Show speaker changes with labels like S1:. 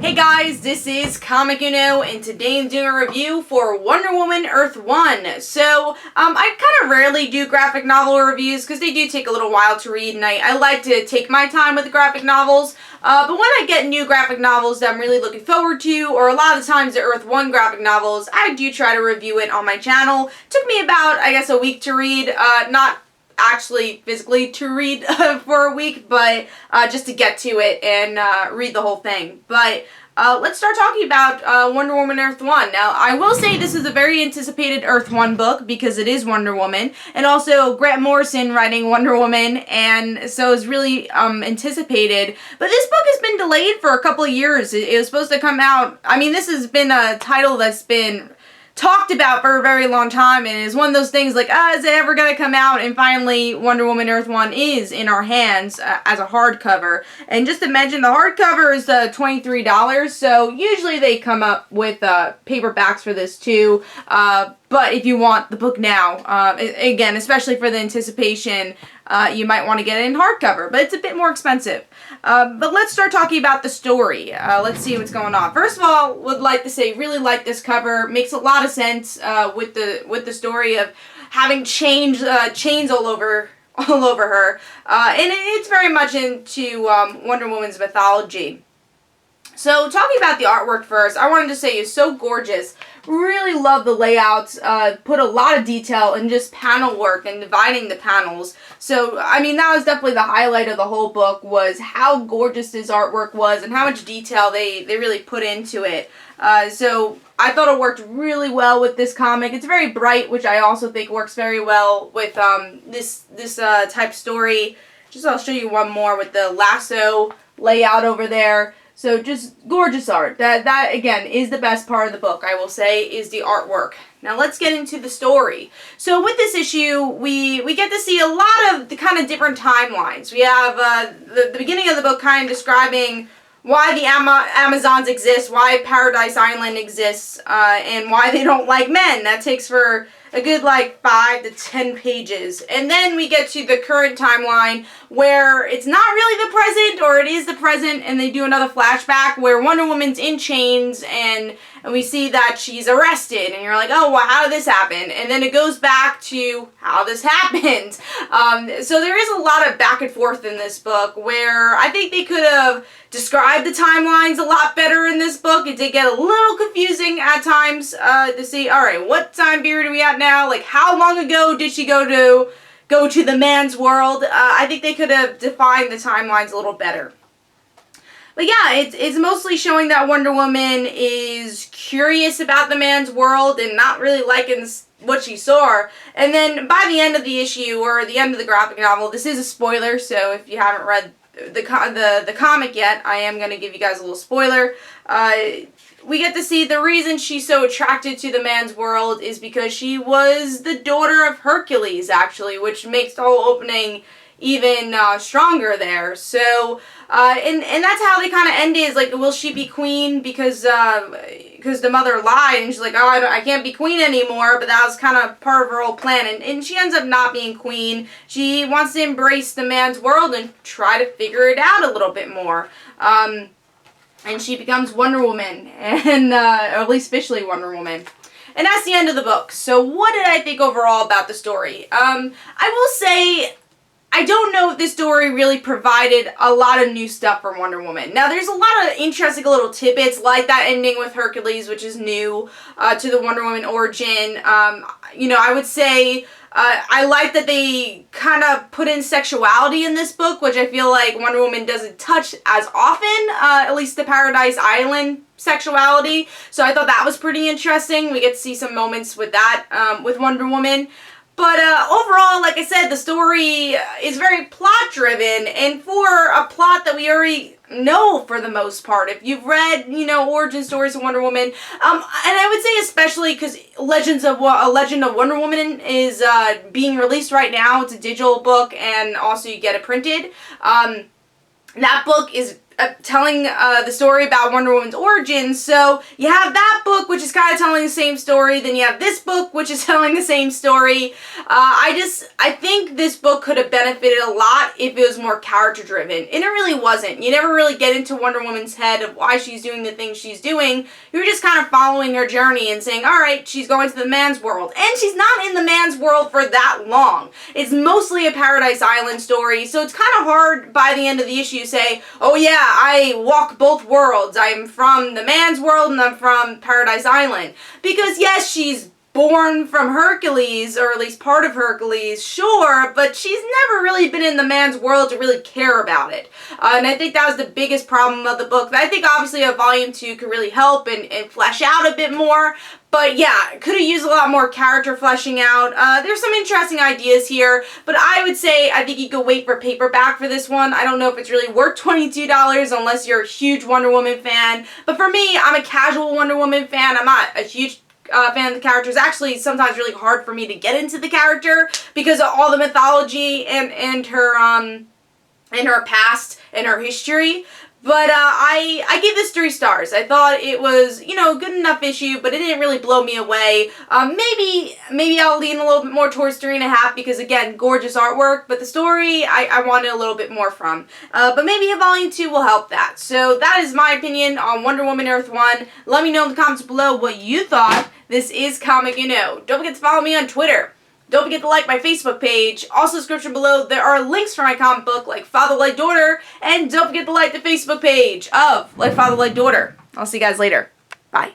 S1: Hey guys, this is Comic Uno, and today I'm doing a review for Wonder Woman Earth 1. So, I kind of rarely do graphic novel reviews because they do take a little while to read, and I like to take my time with the graphic novels. But when I get new graphic novels that I'm really looking forward to, or a lot of the times the Earth 1 graphic novels, I do try to review it on my channel. Took me about, I guess, a week to read, not actually physically to read for a week, but just to get to it and read the whole thing. But let's start talking about Wonder Woman Earth 1. Now, I will say this is a very anticipated Earth 1 book because it is Wonder Woman, and also Grant Morrison writing Wonder Woman, and so it's really anticipated. But this book has been delayed for a couple of years. It was supposed to come out, I mean, this has been a title that's been talked about for a very long time, and is one of those things like, is it ever gonna come out? And finally, Wonder Woman Earth 1 is in our hands as a hardcover. And just to mention, the hardcover is $23, so usually they come up with paperbacks for this too. But if you want the book now, again, especially for the anticipation, you might want to get it in hardcover, but it's a bit more expensive. But let's start talking about the story. Let's see what's going on. First of all, would like to say, really like this cover. Makes a lot of sense with the story of having chains all over her, and it's very much into Wonder Woman's mythology. So, talking about the artwork first, I wanted to say it's so gorgeous. Really love the layouts, put a lot of detail in just panel work and dividing the panels. So, I mean, that was definitely the highlight of the whole book, was how gorgeous this artwork was and how much detail they really put into it. So, I thought it worked really well with this comic. It's very bright, which I also think works very well with this type story. Just I'll show you one more with the lasso layout over there. So just gorgeous art. That again is the best part of the book, I will say, is the artwork. Now let's get into the story. So with this issue, we get to see a lot of the kind of different timelines. We have the beginning of the book kind of describing why the Amazons exist, why Paradise Island exists, and why they don't like men. That takes for a good like 5 to 10 pages. And then we get to the current timeline where it's not really the present, or it is the present, and they do another flashback where Wonder Woman's in chains, and we see that she's arrested, and you're like, oh, well, how did this happen? And then it goes back to how this happened. So there is a lot of back and forth in this book where I think they could have described the timelines a lot better in this book. It did get a little confusing at times to see, all right, what time period are we at now? Like, how long ago did she go to the man's world? I think they could have defined the timelines a little better. But yeah, it's mostly showing that Wonder Woman is curious about the man's world and not really liking what she saw. And then by the end of the issue, or the end of the graphic novel, this is a spoiler, so if you haven't read the comic yet, I am going to give you guys a little spoiler. We get to see the reason she's so attracted to the man's world is because she was the daughter of Hercules, actually, which makes the whole opening even stronger there. So, and that's how they kind of end it, is like, will she be queen because the mother lied, and she's like, oh, I can't be queen anymore, but that was kind of part of her whole plan, and she ends up not being queen. She wants to embrace the man's world and try to figure it out a little bit more. And she becomes Wonder Woman, and or at least officially Wonder Woman. And that's the end of the book. So what did I think overall about the story? I will say, I don't know if this story really provided a lot of new stuff for Wonder Woman. Now, there's a lot of interesting little tidbits, like that ending with Hercules, which is new to the Wonder Woman origin. You know, I would say I like that they kind of put in sexuality in this book, which I feel like Wonder Woman doesn't touch as often, at least the Paradise Island sexuality. So I thought that was pretty interesting. We get to see some moments with that, with Wonder Woman. But overall, like I said, the story is very plot-driven, and for a plot that we already know for the most part. If you've read, you know, origin stories of Wonder Woman, and I would say especially because A Legend of Wonder Woman is being released right now. It's a digital book, and also you get it printed. That book is telling the story about Wonder Woman's origins. So you have that book, which is kind of telling the same story. Then you have this book, which is telling the same story. I think this book could have benefited a lot if it was more character driven, and it really wasn't. You never really get into Wonder Woman's head of why she's doing the things she's doing. You're just kind of following her journey and saying, all right, she's going to the man's world, and she's not in the man's world for that long. It's mostly a Paradise Island story, so it's kind of hard by the end of the issue to say, oh yeah, I walk both worlds. I'm from the man's world and I'm from Paradise Island. Because yes, she's born from Hercules, or at least part of Hercules, sure, but she's never really been in the man's world to really care about it. And I think that was the biggest problem of the book. I think obviously a volume 2 could really help and flesh out a bit more. But yeah, could have used a lot more character fleshing out. There's some interesting ideas here, but I would say I think you could wait for paperback for this one. I don't know if it's really worth $22 unless you're a huge Wonder Woman fan. But for me, I'm a casual Wonder Woman fan. I'm not a huge fan of the character. It's actually sometimes really hard for me to get into the character because of all the mythology and her past and her history. But I gave this 3 stars. I thought it was, you know, a good enough issue, but it didn't really blow me away. Maybe I'll lean a little bit more towards 3.5 because, again, gorgeous artwork. But the story, I wanted a little bit more from. But maybe a volume 2 will help that. So that is my opinion on Wonder Woman Earth 1. Let me know in the comments below what you thought. This is Comic You Know. Don't forget to follow me on Twitter. Don't forget to like my Facebook page. Also, description below, there are links for my comic book, like Father Like Daughter. And don't forget to like the Facebook page of Like Father Like Daughter. I'll see you guys later. Bye.